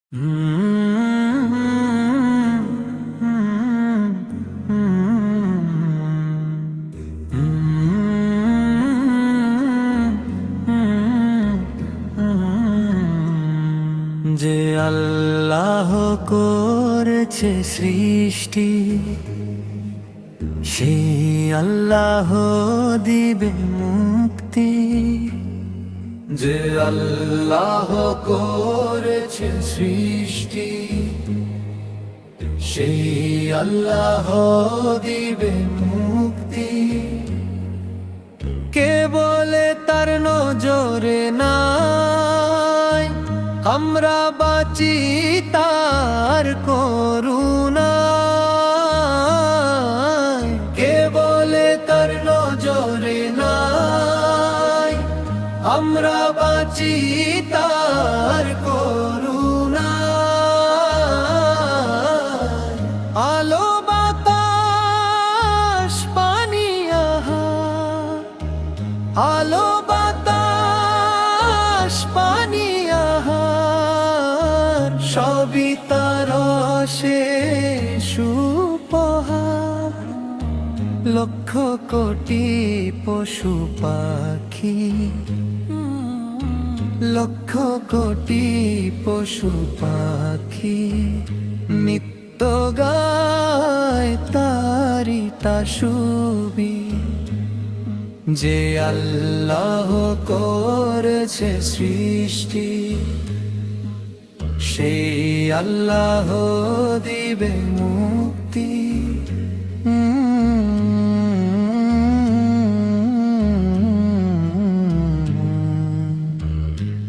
যে আল্লাহ করেছে সৃষ্টি, সেই আল্লাহ দিবে মুক্তি। যে আল্লাহ করেছে সৃষ্টি, সেই আল্লাহ দিবে মুক্তি। কে বলে তার নজরে নাই, আমরা বাঁচি তার করুণায়। কে বলে তার নজরে নাই, আমরা বাঁচি তার করুণায়। আলো বাতাস পানি আহার, আলো বাতাস পানি আহার, সবই তার শেষ উপহার। লক্ষ কোটি পশু পাখি, লক্ষ কোটি পশু পাখি নিত্য গায় তারি তাসবিহ। যে আল্লাহ করেছে সৃষ্টি, সেই আল্লাহ দিবে মুক্তি।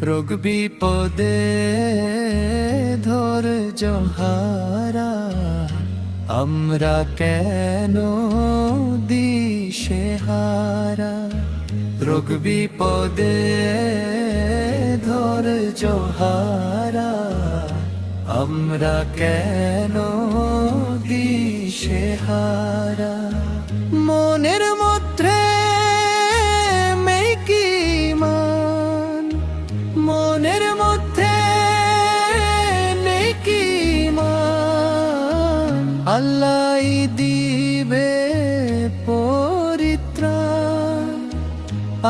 রোগ বিপদে ধৈর্য হারা, আমরা কেন দিশেহারা। রোগ বিপদে ধৈর্য হারা, আমরা কেন দিশেহারা। মনের মধ্যে নেকিমান, মনের মধ্যে নেকিমান, আল্লাহ দিবে পরিত্রাণ।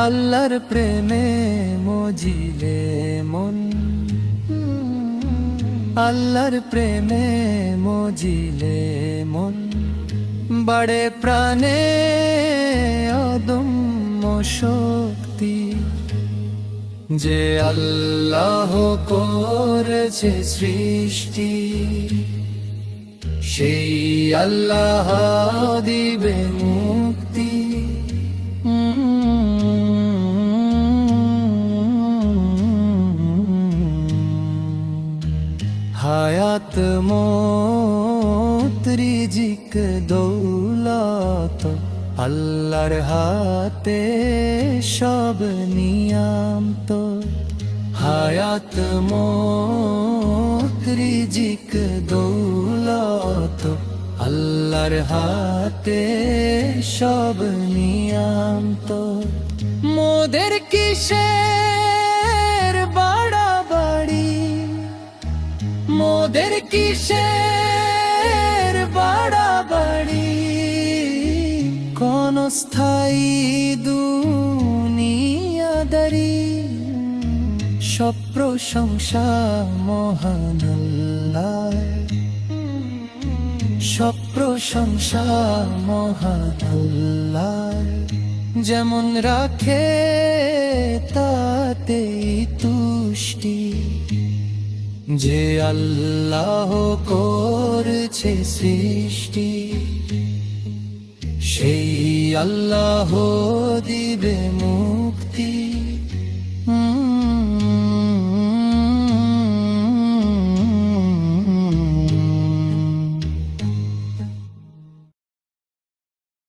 আল্লাহর প্রেমে মজিলে মন, আল্লাহর প্রেমে মজিলে মন, বাড়ে প্রাণে অদম্য শক্তি। যে আল্লাহ করেছে সৃষ্টি, সেই আল্লাহ দিবে মুক্তি। হায়াত মৌত রিজিক দৌলত, আল্লাহর হাতে সব নিয়ামত। হায়াত মৌত রিজিক দৌলত, আল্লাহর হাতে সব নিয়ামত। মোদের কিসের বাড়াবাড়ি, মোদের কিসের বাড়াবাড়ি। কোন স্থায়ী দুনিয়াদারি, সব প্রশংসা মহান আল্লাহর, সব প্রশংসা মহান আল্লাহর। যেমন রাখে তাতেই তুষ্টি। যে আল্লাহ করেছে সৃষ্টি, সেই আল্লাহ দিবে মুক্তি।